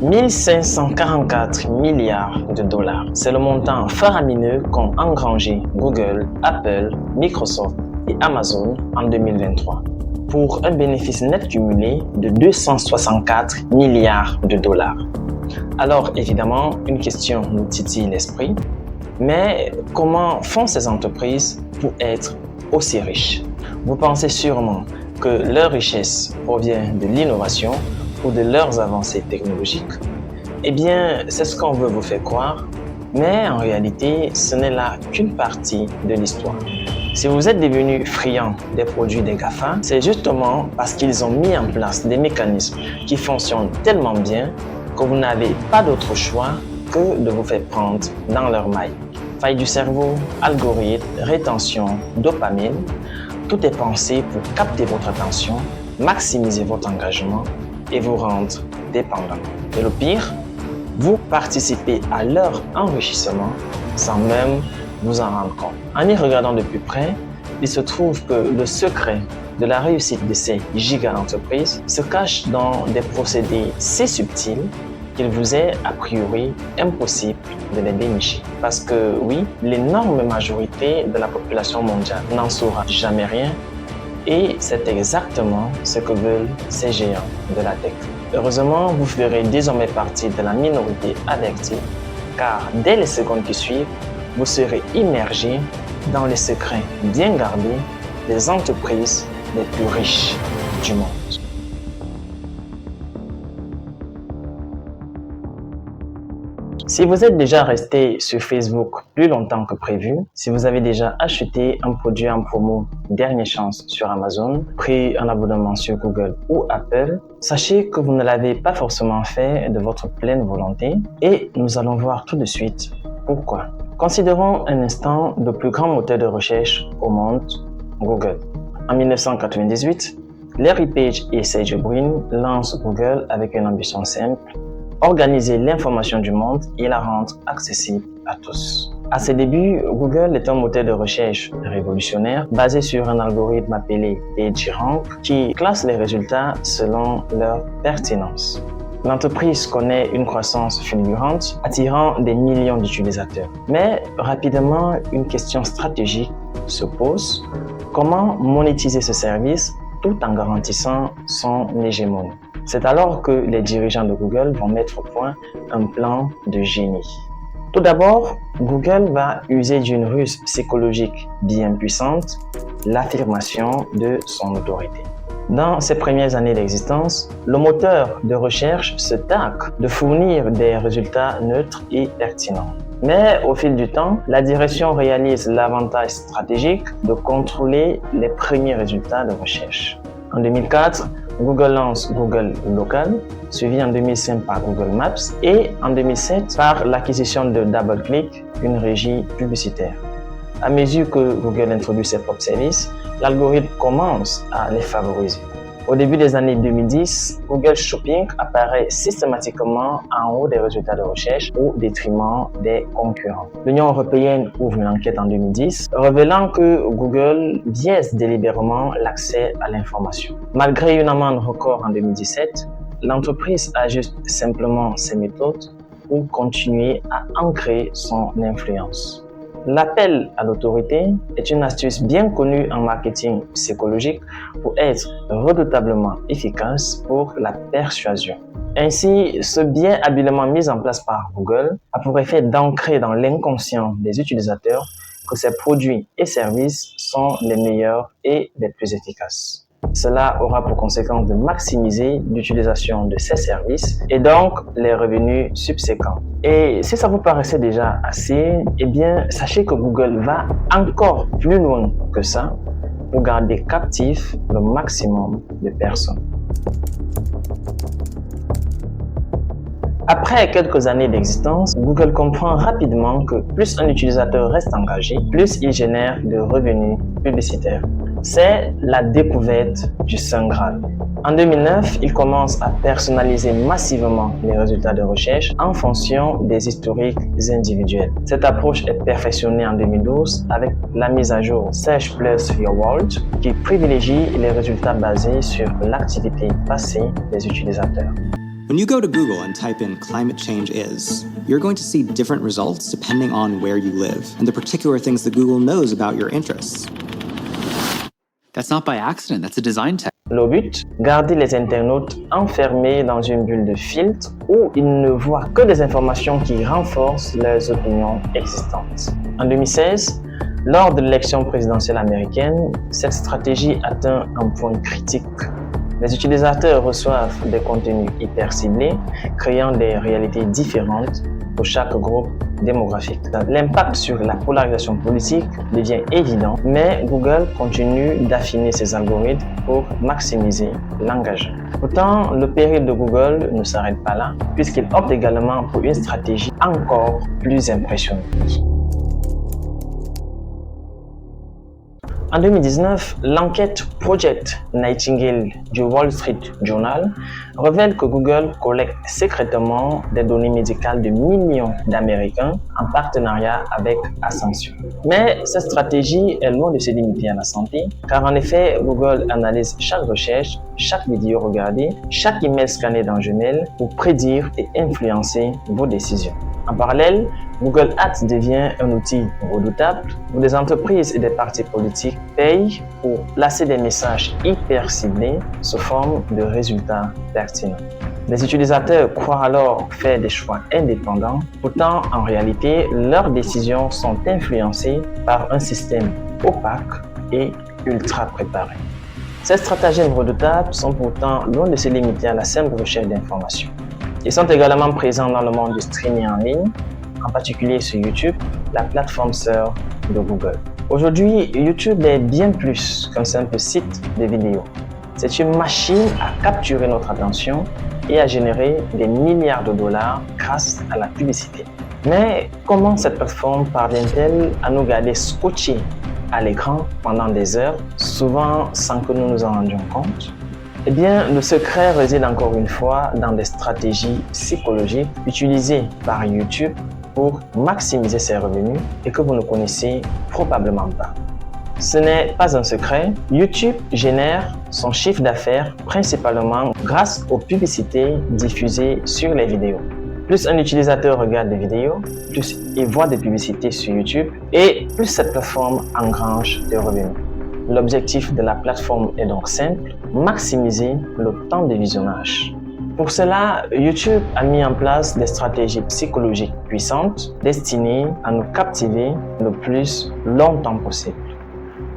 1544 milliards de dollars. C'est le montant faramineux qu'ont engrangé Google, Apple, Microsoft et Amazon en 2023, pour un bénéfice net cumulé de 264 milliards de dollars. Alors évidemment, une question nous titille l'esprit, mais comment font ces entreprises pour être aussi riches? Vous pensez sûrement que leur richesse provient de l'innovation ou de leurs avancées technologiques? Eh bien, c'est ce qu'on veut vous faire croire, mais en réalité, ce n'est là qu'une partie de l'histoire. Si vous êtes devenu friand des produits des GAFA, c'est justement parce qu'ils ont mis en place des mécanismes qui fonctionnent tellement bien que vous n'avez pas d'autre choix que de vous faire prendre dans leur maille. Faille du cerveau, algorithme, rétention, dopamine, tout est pensé pour capter votre attention, maximiser votre engagement et vous rendre dépendant. Et le pire, vous participez à leur enrichissement sans même vous en rendre compte. En y regardant de plus près, il se trouve que le secret de la réussite de ces giga-entreprises se cache dans des procédés si subtils qu'il vous est a priori impossible de les dénicher. Parce que oui, l'énorme majorité de la population mondiale n'en saura jamais rien et c'est exactement ce que veulent ces géants de la tech. Heureusement, vous ferez désormais partie de la minorité avertie car dès les secondes qui suivent, vous serez immergé dans les secrets bien gardés des entreprises les plus riches du monde. Si vous êtes déjà resté sur Facebook plus longtemps que prévu, si vous avez déjà acheté un produit en promo dernière chance sur Amazon, pris un abonnement sur Google ou Apple, sachez que vous ne l'avez pas forcément fait de votre pleine volonté et nous allons voir tout de suite pourquoi. Considérons un instant le plus grand moteur de recherche au monde, Google. En 1998, Larry Page et Sergey Brin lancent Google avec une ambition simple: organiser l'information du monde et la rendre accessible à tous. À ses débuts, Google est un moteur de recherche révolutionnaire basé sur un algorithme appelé PageRank qui classe les résultats selon leur pertinence. L'entreprise connaît une croissance fulgurante, attirant des millions d'utilisateurs. Mais rapidement, une question stratégique se pose: comment monétiser ce service tout en garantissant son hégémonie? C'est alors que les dirigeants de Google vont mettre au point un plan de génie. Tout d'abord, Google va user d'une ruse psychologique bien puissante, l'affirmation de son autorité. Dans ses premières années d'existence, le moteur de recherche se targue de fournir des résultats neutres et pertinents. Mais au fil du temps, la direction réalise l'avantage stratégique de contrôler les premiers résultats de recherche. En 2004, Google lance Google Local, suivi en 2005 par Google Maps et en 2007 par l'acquisition de DoubleClick, une régie publicitaire. À mesure que Google introduit ses propres services, l'algorithme commence à les favoriser. Au début des années 2010, Google Shopping apparaît systématiquement en haut des résultats de recherche au détriment des concurrents. L'Union européenne ouvre une enquête en 2010, révélant que Google biaise délibérément l'accès à l'information. Malgré une amende record en 2017, l'entreprise ajuste simplement ses méthodes pour continuer à ancrer son influence. L'appel à l'autorité est une astuce bien connue en marketing psychologique pour être redoutablement efficace pour la persuasion. Ainsi, ce biais habilement mis en place par Google a pour effet d'ancrer dans l'inconscient des utilisateurs que ses produits et services sont les meilleurs et les plus efficaces. Cela aura pour conséquence de maximiser l'utilisation de ces services et donc les revenus subséquents. Et si ça vous paraissait déjà assez, eh bien, sachez que Google va encore plus loin que ça pour garder captif le maximum de personnes. Après quelques années d'existence, Google comprend rapidement que plus un utilisateur reste engagé, plus il génère de revenus publicitaires. C'est la découverte du Saint Graal. En 2009, il commence à personnaliser massivement les résultats de recherche en fonction des historiques individuels. Cette approche est perfectionnée en 2012 avec la mise à jour Search Plus Your World qui privilégie les résultats basés sur l'activité passée des utilisateurs. When you go to Google and type in climate change is, you're going to see different results depending on where you live and the particular things that Google knows about your interests. That's not by accident, that's a design tech. Le but, garder les internautes enfermés dans une bulle de filtre où ils ne voient que des informations qui renforcent leurs opinions existantes. En 2016, lors de l'élection présidentielle américaine, cette stratégie atteint un point critique. Les utilisateurs reçoivent des contenus hyper ciblés, créant des réalités différentes pour chaque groupe démographique. L'impact sur la polarisation politique devient évident, mais Google continue d'affiner ses algorithmes pour maximiser l'engagement. Pourtant, le périple de Google ne s'arrête pas là, puisqu'il opte également pour une stratégie encore plus impressionnante. En 2019, l'enquête Project Nightingale du Wall Street Journal révèle que Google collecte secrètement des données médicales de millions d'Américains en partenariat avec Ascension. Mais cette stratégie est loin de se limiter à la santé, car en effet, Google analyse chaque recherche, chaque vidéo regardée, chaque email scanné dans Gmail pour prédire et influencer vos décisions. En parallèle, Google Ads devient un outil redoutable où des entreprises et des partis politiques payent pour placer des messages hyper ciblés sous forme de résultats pertinents. Les utilisateurs croient alors faire des choix indépendants, pourtant en réalité, leurs décisions sont influencées par un système opaque et ultra préparé. Ces stratagèmes redoutables sont pourtant loin de se limiter à la simple recherche d'informations. Ils sont également présents dans le monde du streaming en ligne, en particulier sur YouTube, la plateforme sœur de Google. Aujourd'hui, YouTube est bien plus qu'un simple site de vidéos. C'est une machine à capturer notre attention et à générer des milliards de dollars grâce à la publicité. Mais comment cette plateforme parvient-elle à nous garder scotchés à l'écran pendant des heures, souvent sans que nous nous en rendions compte? Eh bien, le secret réside encore une fois dans des stratégies psychologiques utilisées par YouTube pour maximiser ses revenus et que vous ne connaissez probablement pas. Ce n'est pas un secret, YouTube génère son chiffre d'affaires principalement grâce aux publicités diffusées sur les vidéos. Plus un utilisateur regarde des vidéos, plus il voit des publicités sur YouTube et plus cette plateforme engrange des revenus. L'objectif de la plateforme est donc simple, maximiser le temps de visionnage. Pour cela, YouTube a mis en place des stratégies psychologiques puissantes destinées à nous captiver le plus longtemps possible.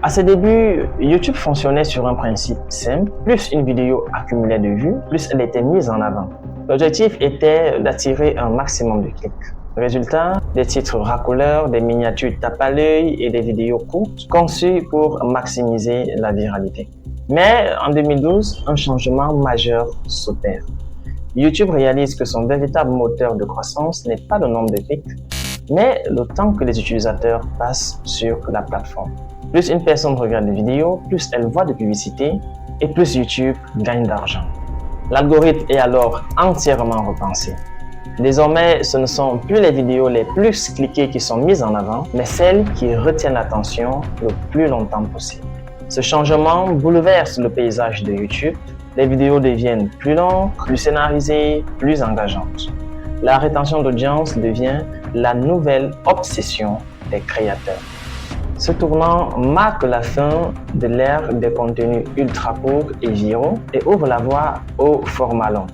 À ses débuts, YouTube fonctionnait sur un principe simple. Plus une vidéo accumulait de vues, plus elle était mise en avant. L'objectif était d'attirer un maximum de clics. Résultat, des titres racoleurs, des miniatures tape à l'œil et des vidéos courtes conçues pour maximiser la viralité. Mais en 2012, un changement majeur s'opère. YouTube réalise que son véritable moteur de croissance n'est pas le nombre de clics, mais le temps que les utilisateurs passent sur la plateforme. Plus une personne regarde des vidéos, plus elle voit de publicités et plus YouTube gagne d'argent. L'algorithme est alors entièrement repensé. Désormais, ce ne sont plus les vidéos les plus cliquées qui sont mises en avant, mais celles qui retiennent l'attention le plus longtemps possible. Ce changement bouleverse le paysage de YouTube. Les vidéos deviennent plus longues, plus scénarisées, plus engageantes. La rétention d'audience devient la nouvelle obsession des créateurs. Ce tournant marque la fin de l'ère des contenus ultra courts et viraux et ouvre la voie au format long.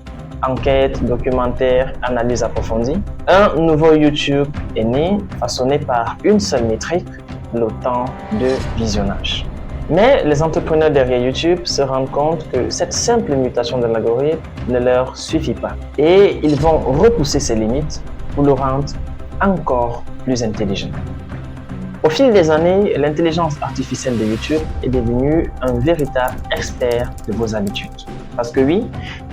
Enquête, documentaire, analyse approfondie. Un nouveau YouTube est né, façonné par une seule métrique, le temps de visionnage. Mais les entrepreneurs derrière YouTube se rendent compte que cette simple mutation de l'algorithme ne leur suffit pas et ils vont repousser ses limites pour le rendre encore plus intelligent. Au fil des années, l'intelligence artificielle de YouTube est devenue un véritable expert de vos habitudes. Parce que oui,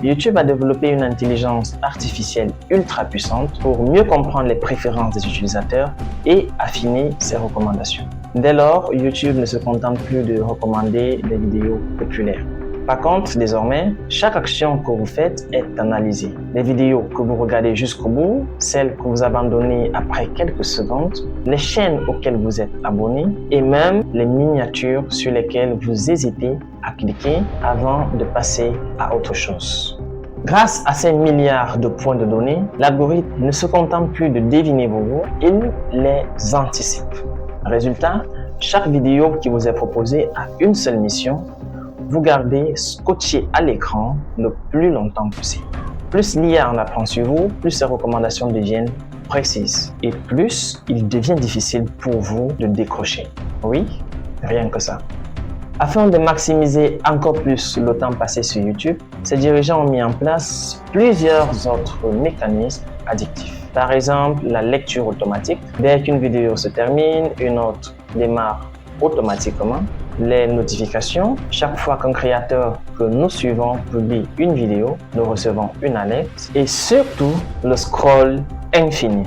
YouTube a développé une intelligence artificielle ultra puissante pour mieux comprendre les préférences des utilisateurs et affiner ses recommandations. Dès lors, YouTube ne se contente plus de recommander des vidéos populaires. Par contre, désormais, chaque action que vous faites est analysée. Les vidéos que vous regardez jusqu'au bout, celles que vous abandonnez après quelques secondes, les chaînes auxquelles vous êtes abonné et même les miniatures sur lesquelles vous hésitez à cliquer avant de passer à autre chose. Grâce à ces milliards de points de données, l'algorithme ne se contente plus de deviner vos goûts, il les anticipe. Résultat, chaque vidéo qui vous est proposée a une seule mission, vous garder scotché à l'écran le plus longtemps possible. Plus l'IA en apprend sur vous, plus ses recommandations deviennent précises et plus il devient difficile pour vous de décrocher. Oui, rien que ça. Afin de maximiser encore plus le temps passé sur YouTube, ces dirigeants ont mis en place plusieurs autres mécanismes addictifs. Par exemple, la lecture automatique. Dès qu'une vidéo se termine, une autre démarre automatiquement. Les notifications. Chaque fois qu'un créateur que nous suivons publie une vidéo, nous recevons une alerte. Et surtout, le scroll infini.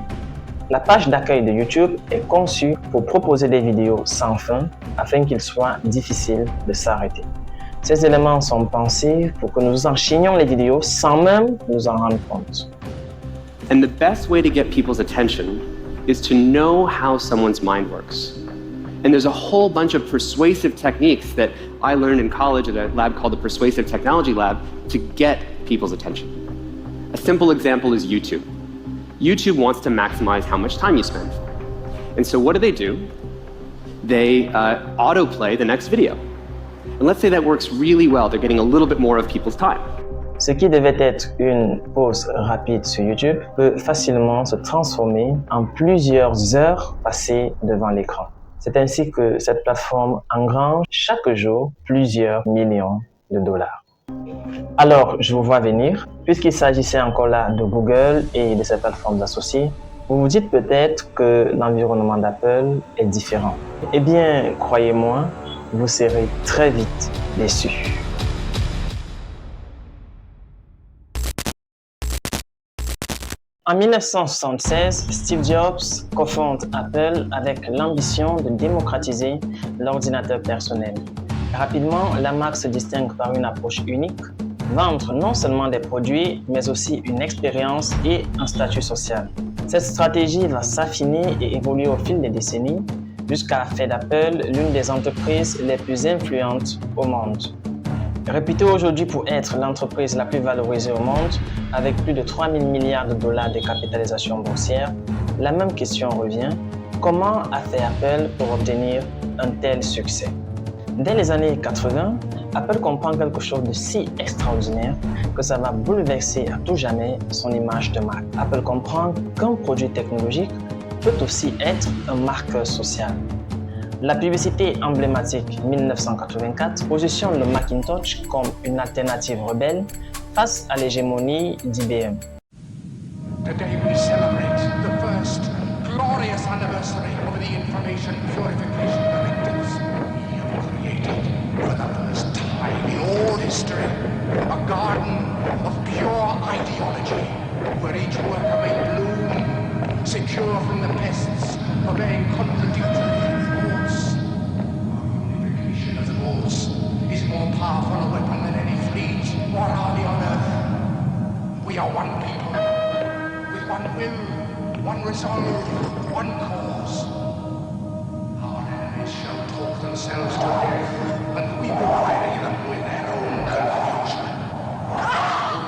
La page d'accueil de YouTube est conçue pour proposer des vidéos sans fin afin qu'il soit difficile de s'arrêter. Ces éléments sont pensés pour que nous enchaînions les vidéos sans même nous en rendre compte. And the best way to get people's attention is to know how someone's mind works. And there's a whole bunch of persuasive techniques that I learned in college at a lab called the Persuasive Technology Lab to get people's attention. A simple example is YouTube. YouTube wants to maximize how much time you spend. And so what do? They autoplay the next video. And let's say that works really well. They're getting a little bit more of people's time. Ce qui devait être une pause rapide sur YouTube peut facilement se transformer en plusieurs heures passées devant l'écran. C'est ainsi que cette plateforme engrange chaque jour plusieurs millions de dollars. Alors, je vous vois venir, puisqu'il s'agissait encore là de Google et de ses plateformes associées, vous vous dites peut-être que l'environnement d'Apple est différent. Eh bien, croyez-moi, vous serez très vite déçus. En 1976, Steve Jobs cofonde Apple avec l'ambition de démocratiser l'ordinateur personnel. Rapidement, la marque se distingue par une approche unique, vendre non seulement des produits, mais aussi une expérience et un statut social. Cette stratégie va s'affiner et évoluer au fil des décennies, jusqu'à faire d'Apple l'une des entreprises les plus influentes au monde. Réputée aujourd'hui pour être l'entreprise la plus valorisée au monde, avec plus de 3 000 milliards de dollars de capitalisation boursière, la même question revient, comment a fait Apple pour obtenir un tel succès? Dès les années 80, Apple comprend quelque chose de si extraordinaire que ça va bouleverser à tout jamais son image de marque. Apple comprend qu'un produit technologique peut aussi être un marqueur social. La publicité emblématique 1984 positionne le Macintosh comme une alternative rebelle face à l'hégémonie d'IBM. Today we celebrate the first glorious anniversary of the Information Purification Directives. We have created for the first time in all history a garden of pure ideology where each worker may bloom, secure from the pests, obeying contradictory laws. Unification of the laws is more powerful a weapon than any fleet or army on earth. We are one people, with one will, one resolve, one cause. Our enemies shall talk themselves to death, and we will bury them with their own confusion.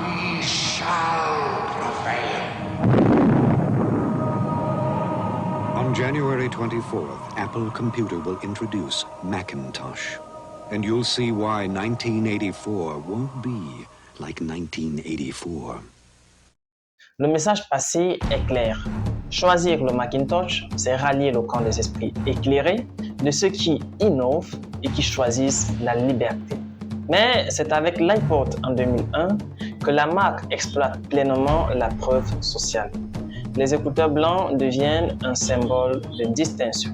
We shall prevail. On January 24th, Apple Computer will introduce Macintosh. And you'll see why 1984 won't be like 1984. Le message passé est clair. Choisir le Macintosh, c'est rallier le camp des esprits éclairés, de ceux qui innovent et qui choisissent la liberté. Mais c'est avec l'iPod en 2001 que la marque exploite pleinement la preuve sociale. Les écouteurs blancs deviennent un symbole de distinction.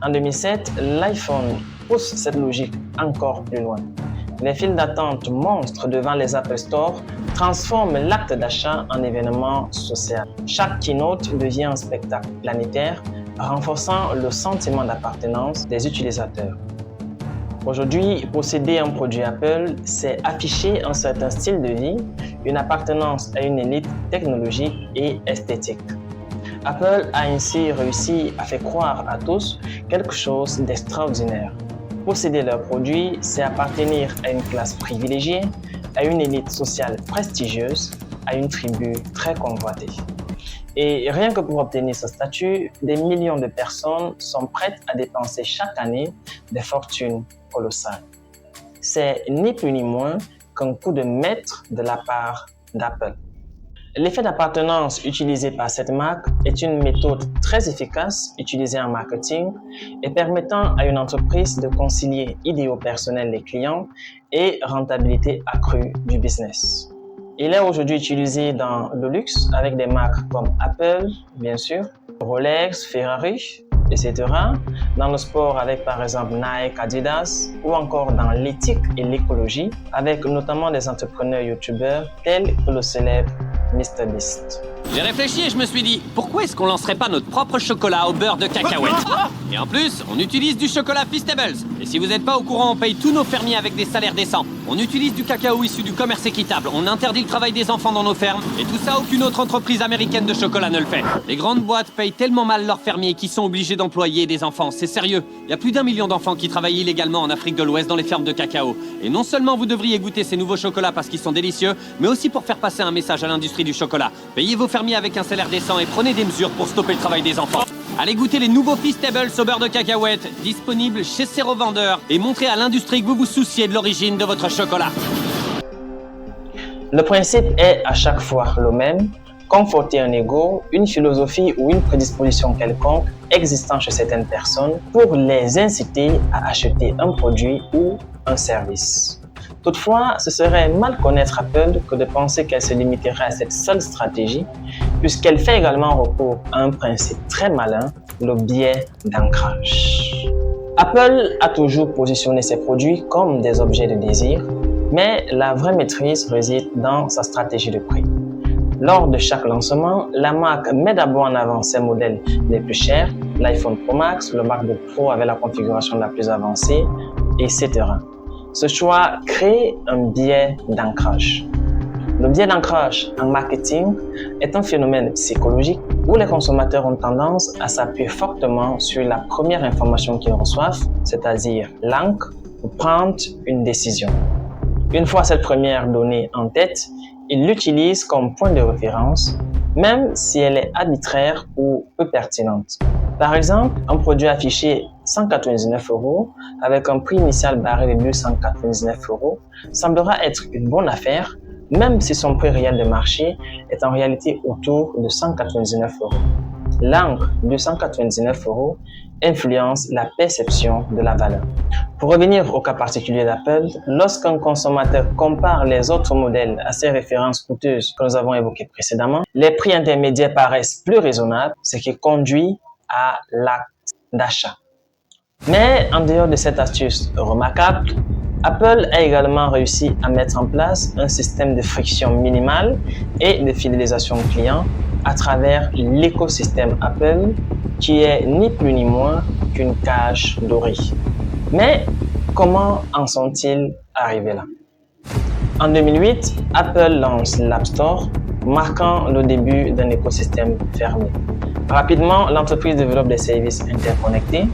En 2007, l'iPhone pousse cette logique encore plus loin. Les files d'attente monstres devant les Apple Store transforment l'acte d'achat en événement social. Chaque keynote devient un spectacle planétaire, renforçant le sentiment d'appartenance des utilisateurs. Aujourd'hui, posséder un produit Apple, c'est afficher un certain style de vie, une appartenance à une élite technologique et esthétique. Apple a ainsi réussi à faire croire à tous quelque chose d'extraordinaire. Posséder leurs produits, c'est appartenir à une classe privilégiée, à une élite sociale prestigieuse, à une tribu très convoitée. Et rien que pour obtenir ce statut, des millions de personnes sont prêtes à dépenser chaque année des fortunes colossales. C'est ni plus ni moins qu'un coup de maître de la part d'Apple. L'effet d'appartenance utilisé par cette marque est une méthode très efficace utilisée en marketing et permettant à une entreprise de concilier idéaux personnels des clients et rentabilité accrue du business. Il est aujourd'hui utilisé dans le luxe avec des marques comme Apple, bien sûr, Rolex, Ferrari, etc. Dans le sport avec par exemple Nike, Adidas ou encore dans l'éthique et l'écologie avec notamment des entrepreneurs youtubeurs tels que le célèbre MrBeast. J'ai réfléchi et je me suis dit, pourquoi est-ce qu'on lancerait pas notre propre chocolat au beurre de cacahuète? Et en plus, on utilise du chocolat Feastables. Et si vous n'êtes pas au courant, on paye tous nos fermiers avec des salaires décents. On utilise du cacao issu du commerce équitable. On interdit le travail des enfants dans nos fermes. Et tout ça, aucune autre entreprise américaine de chocolat ne le fait. Les grandes boîtes payent tellement mal leurs fermiers qu'ils sont obligés d'employer des enfants. C'est sérieux. Il y a plus d'1 million d'enfants qui travaillent illégalement en Afrique de l'Ouest dans les fermes de cacao. Et non seulement vous devriez goûter ces nouveaux chocolats parce qu'ils sont délicieux, mais aussi pour faire passer un message à l'industrie du chocolat. Payez vos fermiers avec un salaire décent et prenez des mesures pour stopper le travail des enfants. Allez goûter les nouveaux Feastables au beurre de cacahuète, disponibles chez ses revendeurs, et montrez à l'industrie que vous vous souciez de l'origine de votre chocolat. Le principe est à chaque fois le même, conforter un ego, une philosophie ou une prédisposition quelconque existant chez certaines personnes pour les inciter à acheter un produit ou un service. Toutefois, ce serait mal connaître Apple que de penser qu'elle se limiterait à cette seule stratégie, puisqu'elle fait également recours à un principe très malin, le biais d'ancrage. Apple a toujours positionné ses produits comme des objets de désir, mais la vraie maîtrise réside dans sa stratégie de prix. Lors de chaque lancement, la marque met d'abord en avant ses modèles les plus chers, l'iPhone Pro Max, le MacBook Pro avec la configuration la plus avancée, etc. Ce choix crée un biais d'ancrage. Le biais d'ancrage en marketing est un phénomène psychologique où les consommateurs ont tendance à s'appuyer fortement sur la première information qu'ils reçoivent, c'est-à-dire l'encre, pour prendre une décision. Une fois cette première donnée en tête, ils l'utilisent comme point de référence, même si elle est arbitraire ou peu pertinente. Par exemple, un produit affiché 199 € avec un prix initial barré de 299 € semblera être une bonne affaire, même si son prix réel de marché est en réalité autour de 199 €. L'encre de 199 € influence la perception de la valeur. Pour revenir au cas particulier d'Apple, lorsqu'un consommateur compare les autres modèles à ces références coûteuses que nous avons évoquées précédemment, les prix intermédiaires paraissent plus raisonnables, ce qui conduit à l'acte d'achat. Mais en dehors de cette astuce remarquable, Apple a également réussi à mettre en place un système de friction minimale et de fidélisation client à travers l'écosystème Apple, qui est ni plus ni moins qu'une cage dorée. Mais comment en sont-ils arrivés là? En 2008, Apple lance l'App Store, marquant le début d'un écosystème fermé. Rapidement, l'entreprise développe des services interconnectés,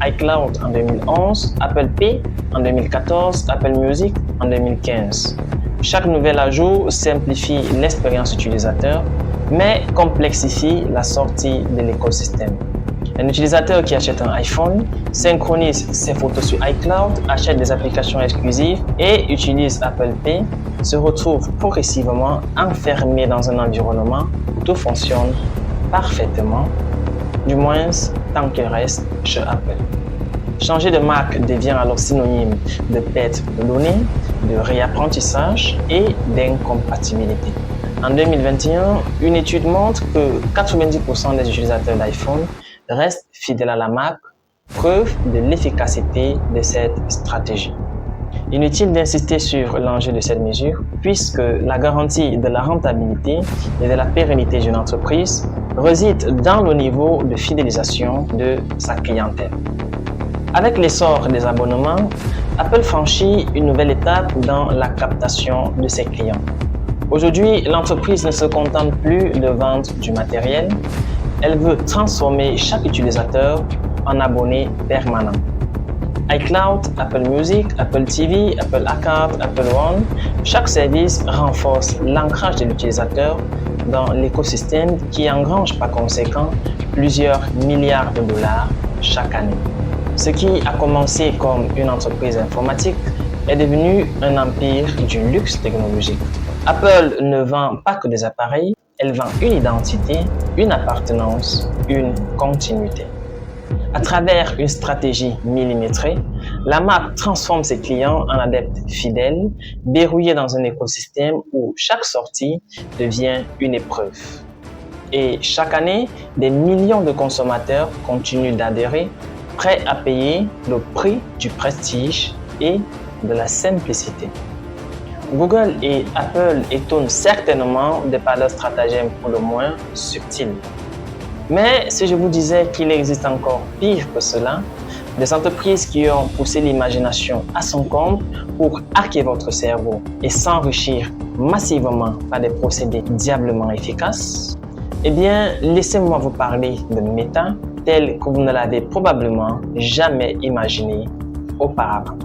iCloud en 2011, Apple Pay en 2014, Apple Music en 2015. Chaque nouvel ajout simplifie l'expérience utilisateur, mais complexifie la sortie de l'écosystème. Un utilisateur qui achète un iPhone synchronise ses photos sur iCloud, achète des applications exclusives et utilise Apple Pay, se retrouve progressivement enfermé dans un environnement où tout fonctionne parfaitement, du moins tant qu'il reste chez Apple. Changer de marque devient alors synonyme de perte de données, de réapprentissage et d'incompatibilité. En 2021, une étude montre que 90% des utilisateurs d'iPhone restent fidèles à la marque, preuve de l'efficacité de cette stratégie. Inutile d'insister sur l'enjeu de cette mesure, puisque la garantie de la rentabilité et de la pérennité d'une entreprise réside dans le niveau de fidélisation de sa clientèle. Avec l'essor des abonnements, Apple franchit une nouvelle étape dans la captation de ses clients. Aujourd'hui, l'entreprise ne se contente plus de vendre du matériel, elle veut transformer chaque utilisateur en abonné permanent. iCloud, Apple Music, Apple TV, Apple Arcade, Apple One, chaque service renforce l'ancrage de l'utilisateur dans l'écosystème qui engrange par conséquent plusieurs milliards de dollars chaque année. Ce qui a commencé comme une entreprise informatique est devenu un empire du luxe technologique. Apple ne vend pas que des appareils, elle vend une identité, une appartenance, une continuité. À travers une stratégie millimétrée, la marque transforme ses clients en adeptes fidèles, verrouillés dans un écosystème où chaque sortie devient une épreuve. Et chaque année, des millions de consommateurs continuent d'adhérer, prêts à payer le prix du prestige et de la simplicité. Google et Apple étonnent certainement de par leur stratagème pour le moins subtil. Mais si je vous disais qu'il existe encore pire que cela, des entreprises qui ont poussé l'imagination à son comble pour hacker votre cerveau et s'enrichir massivement par des procédés diablement efficaces, eh bien, laissez-moi vous parler de Meta tel que vous ne l'avez probablement jamais imaginé auparavant.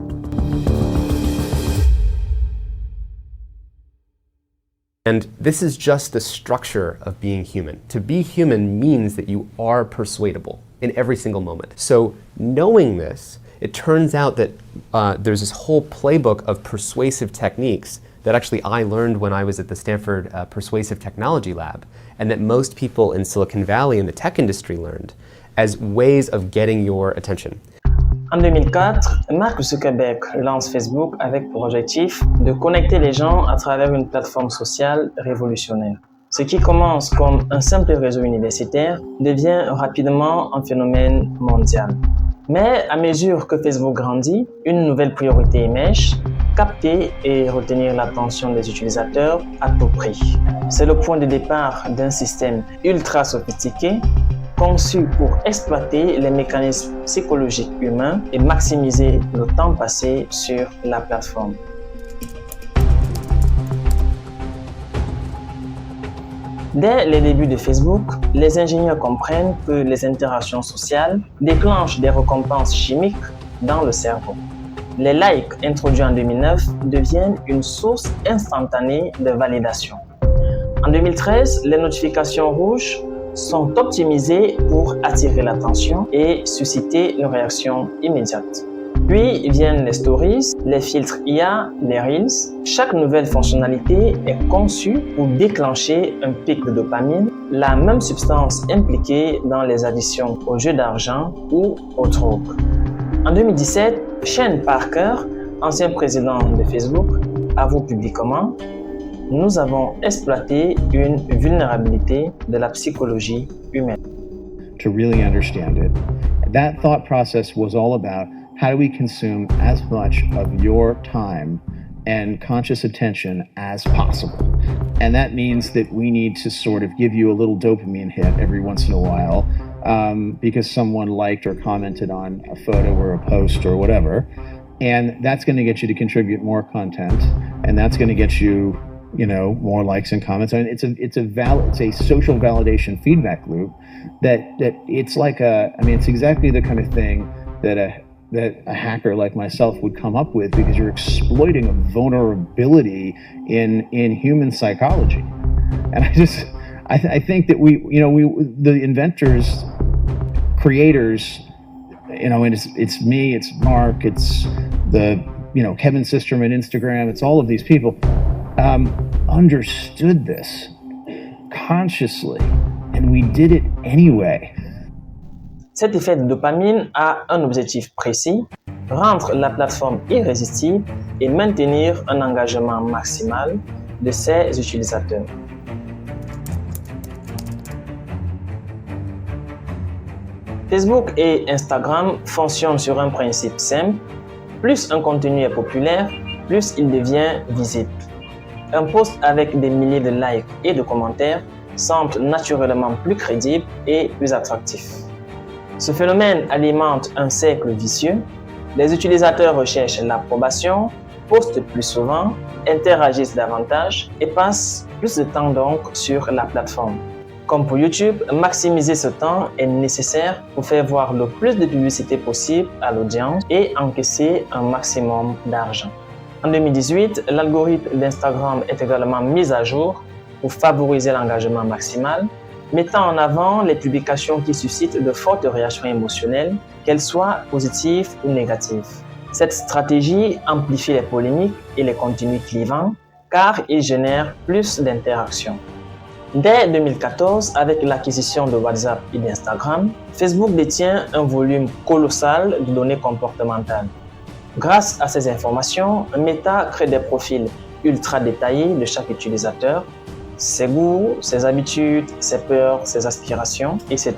And this is just the structure of being human. To be human means that you are persuadable in every single moment. So knowing this, it turns out that there's this whole playbook of persuasive techniques that actually I learned when I was at the Stanford Persuasive Technology Lab, and that most people in Silicon Valley in the tech industry learned as ways of getting your attention. En 2004, Mark Zuckerberg lance Facebook avec pour objectif de connecter les gens à travers une plateforme sociale révolutionnaire. Ce qui commence comme un simple réseau universitaire devient rapidement un phénomène mondial. Mais à mesure que Facebook grandit, une nouvelle priorité émerge, capter et retenir l'attention des utilisateurs à tout prix. C'est le point de départ d'un système ultra sophistiqué conçu pour exploiter les mécanismes psychologiques humains et maximiser le temps passé sur la plateforme. Dès les débuts de Facebook, les ingénieurs comprennent que les interactions sociales déclenchent des récompenses chimiques dans le cerveau. Les likes introduits en 2009 deviennent une source instantanée de validation. En 2013, les notifications rouges sont optimisées pour attirer l'attention et susciter une réaction immédiate. Puis viennent les stories, les filtres IA, les reels. Chaque nouvelle fonctionnalité est conçue pour déclencher un pic de dopamine, la même substance impliquée dans les addictions aux jeux d'argent ou aux drogues. En 2017, Shane Parker, ancien président de Facebook, avoue publiquement: nous avons exploité une vulnérabilité de la psychologie humaine. To really understand it, that thought process was all about how do we consume as much of your time and conscious attention as possible. And that means that we need to sort of give you a little dopamine hit every once in a while because someone liked or commented on a photo or a post or whatever. And that's going to get you to contribute more content, and that's going to get you more likes and comments. I mean, it's a social validation feedback loop that it's like it's exactly the kind of thing that a hacker like myself would come up with, because you're exploiting a vulnerability in human psychology. And I think that we the inventors, creators, and it's me, it's Mark, it's the Kevin Systerman, Instagram, it's all of these people understood this consciously, and we did it anyway. Cet effet de dopamine a un objectif précis: rendre la plateforme irrésistible et maintenir un engagement maximal de ses utilisateurs. Facebook et Instagram fonctionnent sur un principe simple: plus un contenu est populaire, plus il devient visible. Un post avec des milliers de likes et de commentaires semble naturellement plus crédible et plus attractif. Ce phénomène alimente un cercle vicieux. Les utilisateurs recherchent l'approbation, postent plus souvent, interagissent davantage et passent plus de temps donc sur la plateforme. Comme pour YouTube, maximiser ce temps est nécessaire pour faire voir le plus de publicité possible à l'audience et encaisser un maximum d'argent. En 2018, l'algorithme d'Instagram est également mis à jour pour favoriser l'engagement maximal, mettant en avant les publications qui suscitent de fortes réactions émotionnelles, qu'elles soient positives ou négatives. Cette stratégie amplifie les polémiques et les contenus clivants car il génère plus d'interactions. Dès 2014, avec l'acquisition de WhatsApp et d'Instagram, Facebook détient un volume colossal de données comportementales. Grâce à ces informations, Meta crée des profils ultra détaillés de chaque utilisateur, ses goûts, ses habitudes, ses peurs, ses aspirations, etc.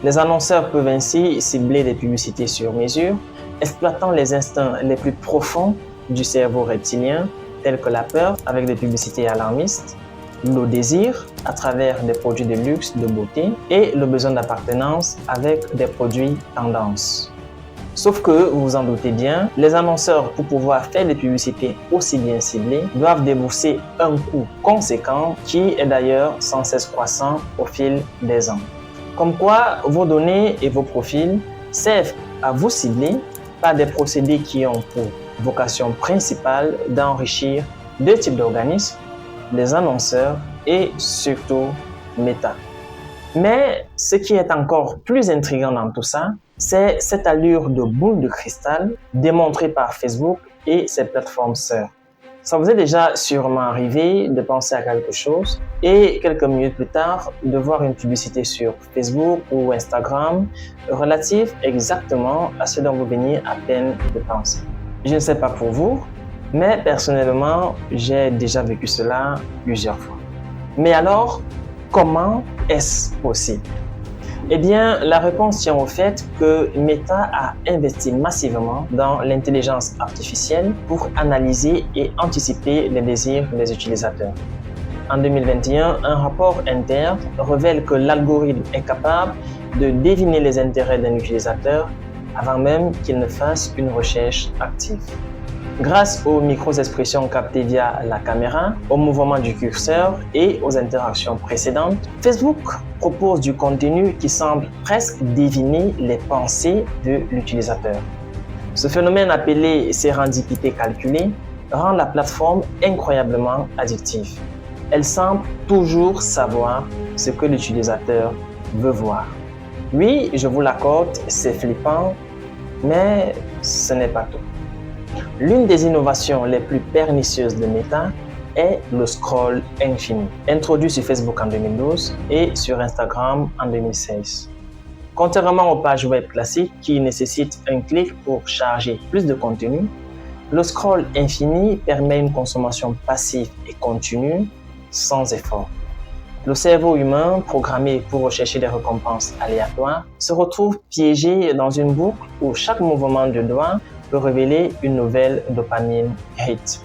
Les annonceurs peuvent ainsi cibler des publicités sur mesure, exploitant les instincts les plus profonds du cerveau reptilien, tels que la peur avec des publicités alarmistes, le désir à travers des produits de luxe, de beauté et le besoin d'appartenance avec des produits tendance. Sauf que, vous vous en doutez bien, les annonceurs, pour pouvoir faire des publicités aussi bien ciblées, doivent débourser un coût conséquent qui est d'ailleurs sans cesse croissant au fil des ans. Comme quoi, vos données et vos profils servent à vous cibler par des procédés qui ont pour vocation principale d'enrichir deux types d'organismes, les annonceurs et surtout Meta. Mais ce qui est encore plus intriguant dans tout ça, c'est cette allure de boule de cristal démontrée par Facebook et ses plateformes sœurs. Ça vous est déjà sûrement arrivé de penser à quelque chose et quelques minutes plus tard de voir une publicité sur Facebook ou Instagram relative exactement à ce dont vous veniez à peine de penser. Je ne sais pas pour vous, mais personnellement, j'ai déjà vécu cela plusieurs fois. Mais alors, comment est-ce possible? Eh bien, la réponse tient au fait que Meta a investi massivement dans l'intelligence artificielle pour analyser et anticiper les désirs des utilisateurs. En 2021, un rapport interne révèle que l'algorithme est capable de deviner les intérêts d'un utilisateur avant même qu'il ne fasse une recherche active. Grâce aux micro-expressions captées via la caméra, au mouvement du curseur et aux interactions précédentes, Facebook propose du contenu qui semble presque deviner les pensées de l'utilisateur. Ce phénomène appelé sérendipité calculée rend la plateforme incroyablement addictive. Elle semble toujours savoir ce que l'utilisateur veut voir. Oui, je vous l'accorde, c'est flippant, mais ce n'est pas tout. L'une des innovations les plus pernicieuses de Meta est le scroll infini, introduit sur Facebook en 2012 et sur Instagram en 2016. Contrairement aux pages web classiques qui nécessitent un clic pour charger plus de contenu, le scroll infini permet une consommation passive et continue sans effort. Le cerveau humain, programmé pour rechercher des récompenses aléatoires, se retrouve piégé dans une boucle où chaque mouvement de doigt peut révéler une nouvelle dopamine hit.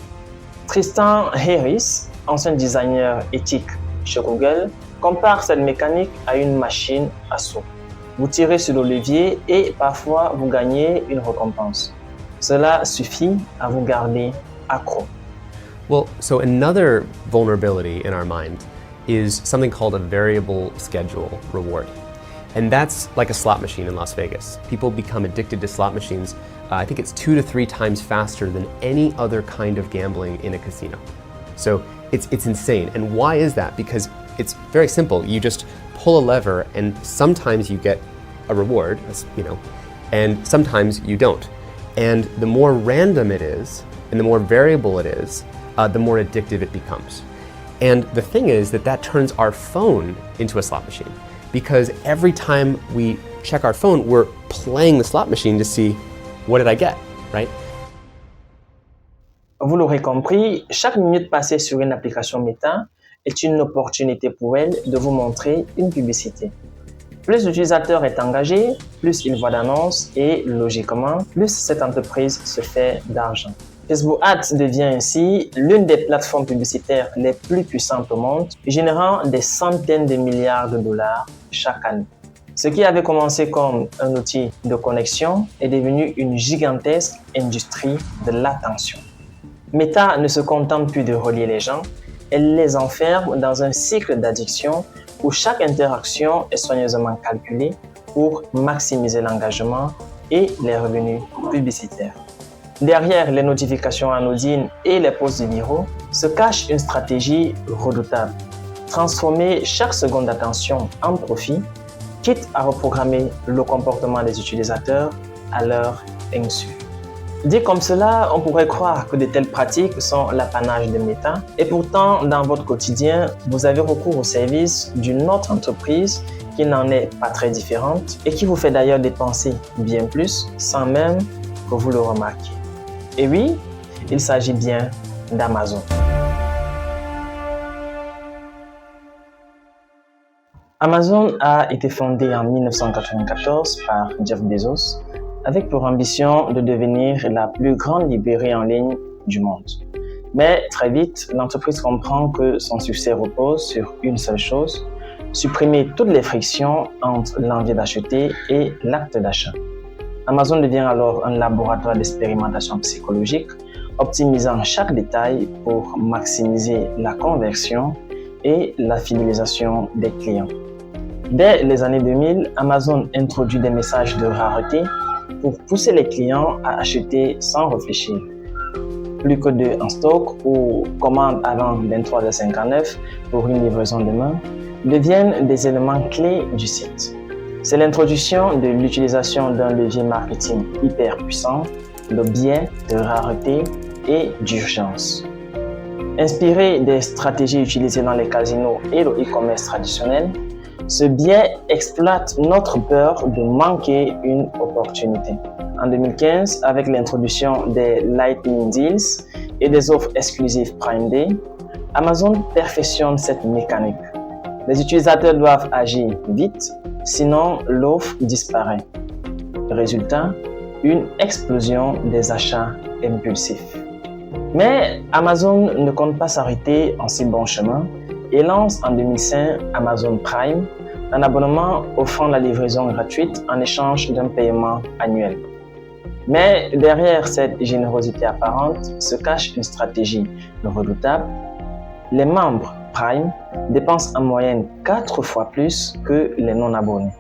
Tristan Harris, ancien designer éthique chez Google, compare cette mécanique à une machine à sous. Vous tirez sur le levier et parfois vous gagnez une récompense. Cela suffit à vous garder accro. Well, so another vulnerability in our mind is something called a variable schedule reward. And that's like a slot machine in Las Vegas. People become addicted to slot machines. I think it's 2 to 3 times faster than any other kind of gambling in a casino. So it's insane. And why is that? Because it's very simple. You just pull a lever and sometimes you get a reward, and sometimes you don't. And the more random it is, and the more variable it is, the more addictive it becomes. And the thing is that turns our phone into a slot machine. Because every time we check our phone, we're playing the slot machine to see what did I get, right? Vous l'aurez compris, chaque minute passée sur une application Meta est une opportunité pour elle de vous montrer une publicité. Plus l'utilisateur est engagé, plus il voit d'annonces et, logiquement, plus cette entreprise se fait d'argent. Facebook Ads devient ainsi l'une des plateformes publicitaires les plus puissantes au monde, générant des centaines de milliards de dollars chaque année. Ce qui avait commencé comme un outil de connexion est devenu une gigantesque industrie de l'attention. Meta ne se contente plus de relier les gens, elle les enferme dans un cycle d'addiction où chaque interaction est soigneusement calculée pour maximiser l'engagement et les revenus publicitaires. Derrière les notifications anodines et les posts viraux se cache une stratégie redoutable. Transformer chaque seconde d'attention en profit, quitte à reprogrammer le comportement des utilisateurs à leur insu. Dit comme cela, on pourrait croire que de telles pratiques sont l'apanage de Meta, et pourtant, dans votre quotidien, vous avez recours au service d'une autre entreprise qui n'en est pas très différente et qui vous fait d'ailleurs dépenser bien plus sans même que vous le remarquiez. Et oui, il s'agit bien d'Amazon. Amazon a été fondé en 1994 par Jeff Bezos avec pour ambition de devenir la plus grande librairie en ligne du monde. Mais très vite, l'entreprise comprend que son succès repose sur une seule chose, supprimer toutes les frictions entre l'envie d'acheter et l'acte d'achat. Amazon devient alors un laboratoire d'expérimentation psychologique, optimisant chaque détail pour maximiser la conversion et la fidélisation des clients. Dès les années 2000, Amazon introduit des messages de rareté pour pousser les clients à acheter sans réfléchir. Plus que 2 en stock ou commande avant 23,59 € pour une livraison demain deviennent des éléments clés du site. C'est l'introduction de l'utilisation d'un levier marketing hyper puissant, le biais de rareté et d'urgence. Inspiré des stratégies utilisées dans les casinos et le e-commerce traditionnel, ce biais exploite notre peur de manquer une opportunité. En 2015, avec l'introduction des Lightning Deals et des offres exclusives Prime Day, Amazon perfectionne cette mécanique. Les utilisateurs doivent agir vite, sinon l'offre disparaît. Résultat, une explosion des achats impulsifs. Mais Amazon ne compte pas s'arrêter en si bon chemin et lance en 2005 Amazon Prime, un abonnement offrant la livraison gratuite en échange d'un paiement annuel. Mais derrière cette générosité apparente se cache une stratégie redoutable. Les membres Prime dépensent en moyenne 4 fois plus que les non-abonnés.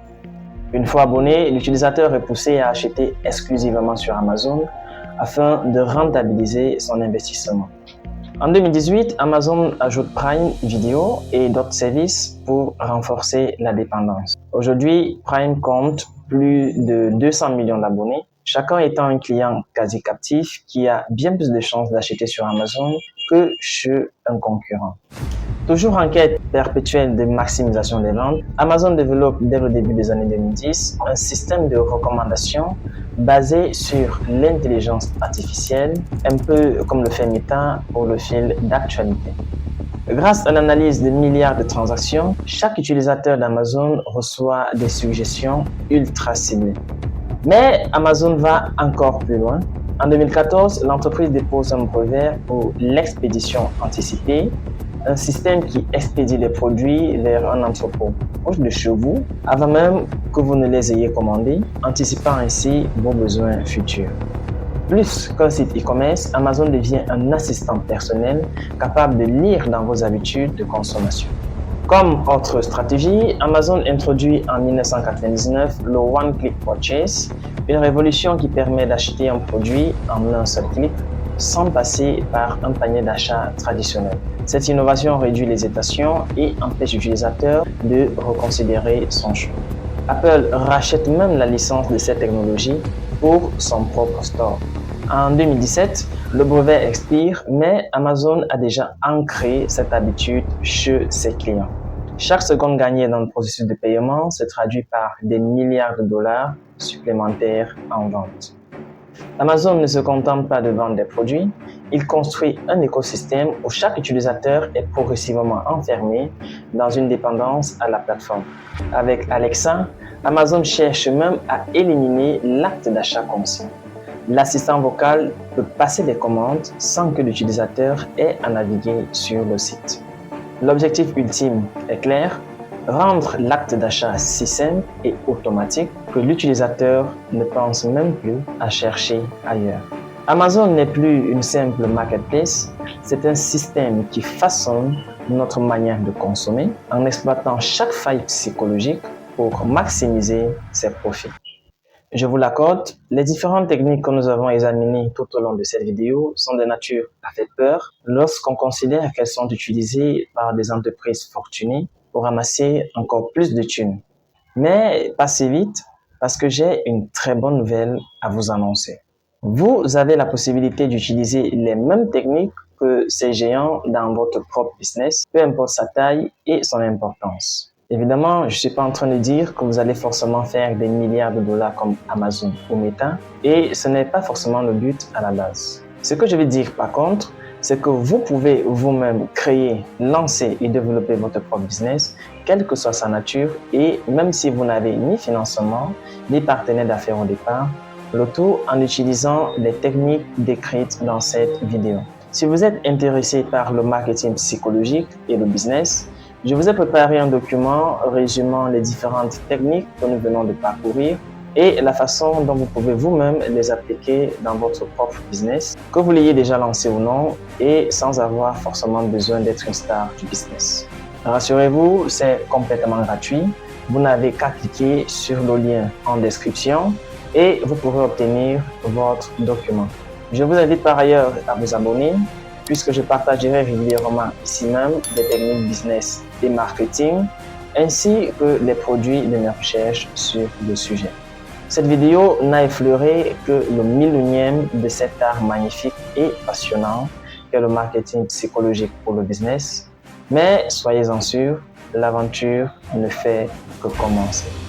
Une fois abonné, l'utilisateur est poussé à acheter exclusivement sur Amazon afin de rentabiliser son investissement. En 2018, Amazon ajoute Prime Video et d'autres services pour renforcer la dépendance. Aujourd'hui, Prime compte plus de 200 millions d'abonnés, chacun étant un client quasi captif qui a bien plus de chances d'acheter sur Amazon que chez un concurrent. Toujours en quête perpétuelle de maximisation des ventes, Amazon développe dès le début des années 2010 un système de recommandation basé sur l'intelligence artificielle, un peu comme le fait Meta pour le fil d'actualité. Grâce à l'analyse de milliards de transactions, chaque utilisateur d'Amazon reçoit des suggestions ultra ciblées. Mais Amazon va encore plus loin. En 2014, l'entreprise dépose un brevet pour l'expédition anticipée, un système qui expédie les produits vers un entrepôt proche de chez vous avant même que vous ne les ayez commandés, anticipant ainsi vos besoins futurs. Plus qu'un site e-commerce, Amazon devient un assistant personnel capable de lire dans vos habitudes de consommation. Comme autre stratégie, Amazon introduit en 1999 le One Click Purchase, une révolution qui permet d'acheter un produit en un seul clic sans passer par un panier d'achat traditionnel. Cette innovation réduit l'hésitation et empêche l'utilisateur de reconsidérer son choix. Apple rachète même la licence de cette technologie pour son propre store. En 2017, le brevet expire, mais Amazon a déjà ancré cette habitude chez ses clients. Chaque seconde gagnée dans le processus de paiement se traduit par des milliards de dollars supplémentaires en vente. Amazon ne se contente pas de vendre des produits, il construit un écosystème où chaque utilisateur est progressivement enfermé dans une dépendance à la plateforme. Avec Alexa, Amazon cherche même à éliminer l'acte d'achat conscient. L'assistant vocal peut passer des commandes sans que l'utilisateur ait à naviguer sur le site. L'objectif ultime est clair, rendre l'acte d'achat si simple et automatique que l'utilisateur ne pense même plus à chercher ailleurs. Amazon n'est plus une simple marketplace, c'est un système qui façonne notre manière de consommer en exploitant chaque faille psychologique pour maximiser ses profits. Je vous l'accorde, les différentes techniques que nous avons examinées tout au long de cette vidéo sont de nature à faire peur lorsqu'on considère qu'elles sont utilisées par des entreprises fortunées pour ramasser encore plus de thunes. Mais passez vite parce que j'ai une très bonne nouvelle à vous annoncer. Vous avez la possibilité d'utiliser les mêmes techniques que ces géants dans votre propre business, peu importe sa taille et son importance. Évidemment, je ne suis pas en train de dire que vous allez forcément faire des milliards de dollars comme Amazon ou Meta, et ce n'est pas forcément le but à la base. Ce que je vais dire par contre, c'est que vous pouvez vous-même créer, lancer et développer votre propre business, quelle que soit sa nature, et même si vous n'avez ni financement, ni partenaire d'affaires au départ, le tout en utilisant les techniques décrites dans cette vidéo. Si vous êtes intéressé par le marketing psychologique et le business, je vous ai préparé un document résumant les différentes techniques que nous venons de parcourir et la façon dont vous pouvez vous-même les appliquer dans votre propre business, que vous l'ayez déjà lancé ou non, et sans avoir forcément besoin d'être une star du business. Rassurez-vous, c'est complètement gratuit. Vous n'avez qu'à cliquer sur le lien en description et vous pourrez obtenir votre document. Je vous invite par ailleurs à vous abonner puisque je partagerai régulièrement ici même des techniques business et marketing ainsi que les produits de mes recherches sur le sujet. Cette vidéo n'a effleuré que le millionième de cet art magnifique et passionnant qu'est le marketing psychologique pour le business, mais soyez-en sûrs, l'aventure ne fait que commencer.